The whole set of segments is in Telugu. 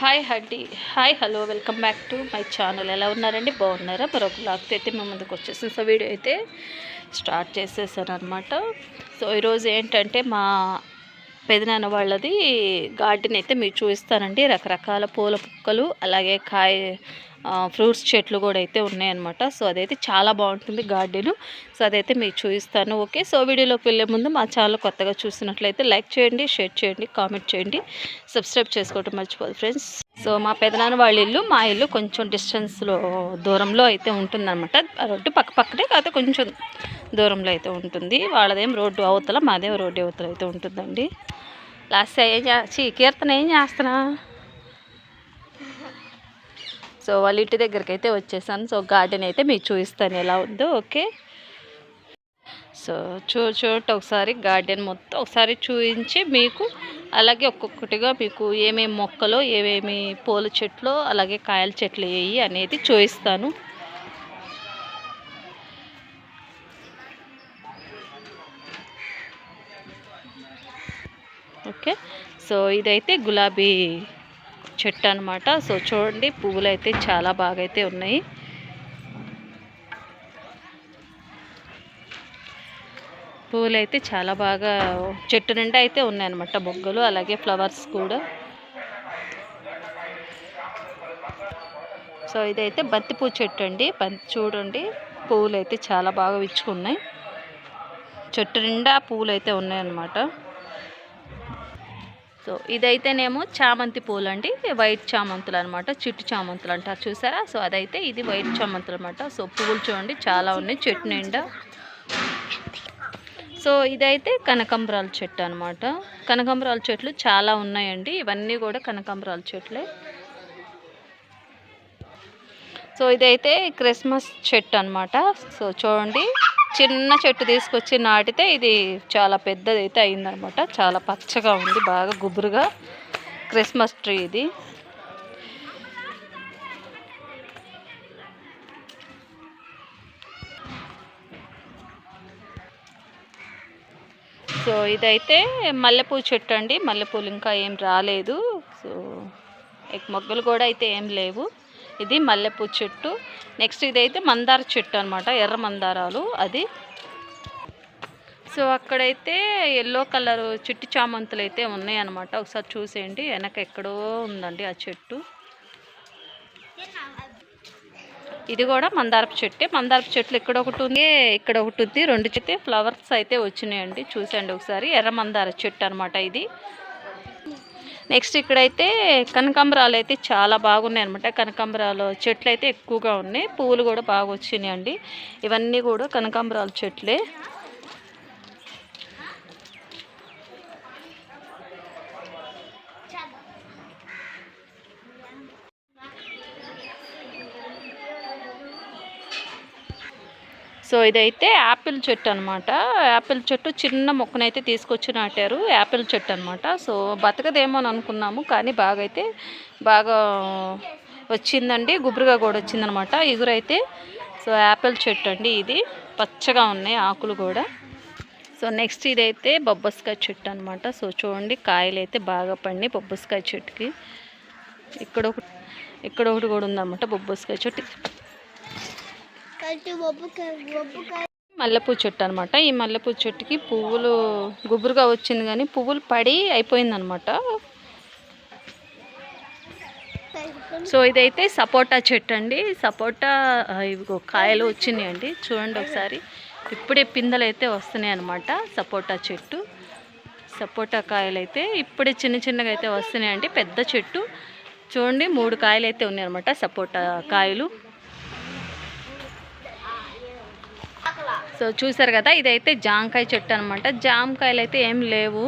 Hi hello welcome back to my channel. ఎలా ఉన్నారండి? బాగున్నారా? మరొక బ్లాగ్తో అయితే మేము ముందుకు వచ్చేసాను. సో వీడియో అయితే స్టార్ట్ చేసేసాను అనమాట. సో ఈరోజు ఏంటంటే మా పెదనాన్న వాళ్ళది గార్డెన్ అయితే మీకు చూపిస్తానండి. రకరకాల పూల మొక్కలు అలాగే ఫ్రూట్స్ చెట్లు కూడా అయితే ఉన్నాయన్నమాట. సో అదైతే చాలా బాగుంటుంది గార్డెను. సో అదైతే మీకు చూపిస్తాను. ఓకే, సో వీడియోలోకి వెళ్ళే ముందు మా ఛానల్ కొత్తగా చూసినట్లయితే లైక్ చేయండి, షేర్ చేయండి, కామెంట్ చేయండి, సబ్స్క్రైబ్ చేసుకోవడం మర్చిపోదు ఫ్రెండ్స్. సో మా పెదనాన్న వాళ్ళ ఇల్లు మా ఇల్లు కొంచెం డిస్టెన్స్లో దూరంలో అయితే ఉంటుందన్నమాట. రోడ్డు పక్కనే కాకపోతే కొంచెం దూరంలో అయితే ఉంటుంది. వాళ్ళదేం రోడ్డు అవతల, మాదేం రోడ్డు అవతల అయితే ఉంటుందండి. లాస్ట్ కీర్తన ఏం చేస్తున్నా? సో వాళ్ళ ఇంటి దగ్గరికి అయితే వచ్చేసాను. సో గార్డెన్ అయితే మీకు చూపిస్తాను ఎలా ఉందో. ఓకే, సో చూడండి ఒకసారి గార్డెన్ మొత్తం ఒకసారి చూపించి మీకు అలాగే ఒక్కొక్కటిగా మీకు ఏమేమి మొక్కలు, ఏమేమి పూల చెట్లు అలాగే కాయల చెట్లు వేయి అనేది చూపిస్తాను. ఓకే, సో ఇదైతే గులాబీ చెట్టు అనమాట. సో చూడండి పువ్వులు అయితే చాలా బాగా అయితే ఉన్నాయి. పువ్వులు అయితే చాలా బాగా చెట్టు నిండా అయితే ఉన్నాయన్నమాట, మొగ్గలు అలాగే ఫ్లవర్స్ కూడా. సో ఇదైతే బంతిపూ చెట్టు అండి. చూడండి పువ్వులు అయితే చాలా బాగా విచ్చుకున్నాయి. చెట్టు నిండా పువ్వులు అయితే ఉన్నాయన్నమాట. సో ఇదైతేనేమో చామంతి పూలు అండి, వైట్ చామంతులు అనమాట. చిట్టు చామంతులు అంటారు చూసారా? సో అదైతే ఇది వైట్ చామంతులు అనమాట. సో పువ్వులు చూడండి చాలా ఉన్నాయి చెట్టు నిండా. సో ఇదైతే కనకాంబరాల చెట్టు అనమాట. కనకాంబరాల చెట్లు చాలా ఉన్నాయండి. ఇవన్నీ కూడా కనకాంబరాల చెట్లే. సో ఇదైతే క్రిస్మస్ చెట్టు అనమాట. సో చూడండి చిన్న చెట్టు తీసుకొచ్చి నాటితే ఇది చాలా పెద్దదైతే అయిందనమాట. చాలా పచ్చగా ఉంది, బాగా గుబురుగా. క్రిస్మస్ ట్రీ ఇది. సో ఇదైతే మల్లెపూ చెట్టు అండి. మల్లెపూలు ఇంకా ఏం రాలేదు. సో మొగ్గలు కూడా అయితే ఏం లేవు. ఇది మల్లెపూ చెట్టు. నెక్స్ట్ ఇదైతే మందార చెట్టు అనమాట, ఎర్ర మందారాలు అది. సో అక్కడైతే ఎల్లో కలర్ చిట్టి చామంతులు అయితే ఉన్నాయన్నమాట. ఒకసారి చూసేయండి, వెనక ఎక్కడో ఉందండి ఆ చెట్టు. ఇది కూడా మందారపు చెట్టే. మందారపు చెట్లు ఇక్కడ ఒకటి ఉంది, ఇక్కడ ఒకటి ఉంది. రెండు చెట్టు ఫ్లవర్స్ అయితే వచ్చినాయండి. చూసండి ఒకసారి. ఎర్ర మందార చెట్టు అనమాట ఇది. నెక్స్ట్ ఇక్కడైతే కనకాంబరాలు అయితే చాలా బాగున్నాయి అనమాట. కనకాంబరాలు చెట్లు అయితే ఎక్కువగా ఉన్నాయి. పువ్వులు కూడా బాగా వచ్చినాయి అండి. ఇవన్నీ కూడా కనకాంబరాల చెట్లే. సో ఇదైతే యాపిల్ చెట్టు అనమాట. యాపిల్ చెట్టు చిన్న మొక్కనైతే తీసుకొచ్చి నాటారు. యాపిల్ చెట్టు అనమాట. సో బతకదేమో అని అనుకున్నాము, కానీ బాగా వచ్చిందండి. గుబురుగా కూడా వచ్చిందనమాట ఇగురైతే. సో యాపిల్ చెట్టు అండి ఇది. పచ్చగా ఉన్నాయి ఆకులు కూడా. సో నెక్స్ట్ ఇదైతే బొబ్బస్కాయ చెట్టు అనమాట. సో చూడండి కాయలు అయితే బాగా పండి బొబ్బస్కాయ చెట్టుకి. ఇక్కడ ఒకటి కూడా ఉందన్నమాట బొబ్బస్కాయ చెట్టు. మల్లెపూ చెట్టు అనమాట. ఈ మల్లెపూ చెట్టుకి పువ్వులు గుబురుగా వచ్చింది, కానీ పువ్వులు పడి అయిపోయిందనమాట. సో ఇదైతే సపోటా చెట్టు అండి. సపోటా ఇవి కాయలు వచ్చినాయండి. చూడండి ఒకసారి. ఇప్పుడే పిందెలు అయితే వస్తున్నాయి అనమాట. సపోటా చెట్టు, సపోటా కాయలు అయితే ఇప్పుడే చిన్నగా అయితే వస్తున్నాయండి. పెద్ద చెట్టు చూడండి. 3 కాయలు అయితే ఉన్నాయి అనమాట సపోటా కాయలు. సో చూసారు కదా, ఇదైతే జామకాయ చెట్టు అనమాట. జామకాయలు అయితే ఏం లేవు,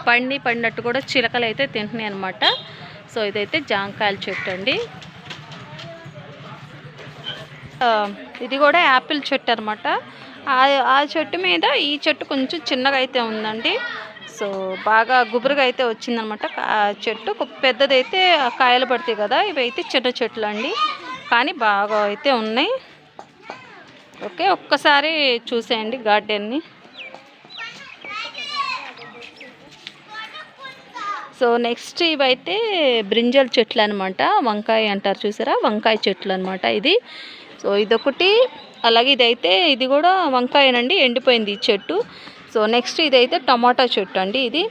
పండినట్టు కూడా చిలకలు అయితే తింటున్నాయి అనమాట. సో ఇదైతే జామకాయల చెట్టు అండి. ఇది కూడా యాపిల్ చెట్టు అనమాట. ఆ చెట్టు మీద ఈ చెట్టు కొంచెం చిన్నగా అయితే ఉందండి. సో బాగా గుబురుగా అయితే వచ్చిందనమాట చెట్టు. పెద్దదైతే కాయలు పడతాయి కదా, ఇవైతే చిన్న చెట్లు అండి, కానీ బాగా అయితే ఉన్నాయి. ఓకే, ఒక్కసారి చూసేయండి గార్డెన్ని. సో సో నెక్స్ట్ ఇవైతే బ్రింజల్ చెట్లు అనమాట, వంకాయ అంటారు చూసారా, వంకాయ చెట్లు అనమాట ఇది. సో ఇదొకటి, అలాగే ఇదైతే ఇది కూడా వంకాయనండి, ఎండిపోయింది ఈ చెట్టు. సో నెక్స్ట్ ఇదైతే టమాటా చెట్టు అండి ఇది.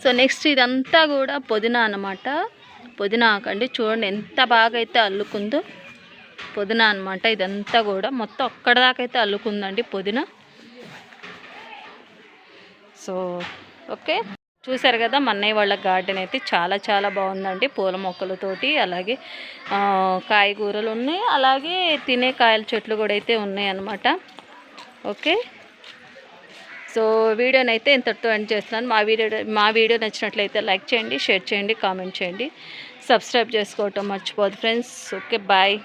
సో నెక్స్ట్ ఇదంతా కూడా పుదీనా అనమాట, పుదీనా ఆకండి, చూడండి ఎంత బాగా అయితే అల్లుకుందో పుదీనా అనమాట. ఇదంతా కూడా మొత్తం అక్కడ దాకా అయితే అల్లుకుందండి పుదీనా. సో ఓకే, చూసారు కదా మా అన్నయ్య వాళ్ళ గార్డెన్ అయితే చాలా చాలా బాగుందండి, పూల మొక్కలతోటి, అలాగే కాయగూరలు ఉన్నాయి, అలాగే తినే కాయల చెట్లు కూడా అయితే ఉన్నాయి అన్నమాట. ఓకే, సో వీడియోని అయితే ఇంతటితో ఎండ్ చేస్తున్నాను. మా వీడియో నచ్చినట్లయితే లైక్ చేయండి, షేర్ చేయండి, కామెంట్ చేయండి, సబ్స్క్రైబ్ చేసుకోవటం మర్చిపోదు ఫ్రెండ్స్. Okay, bye.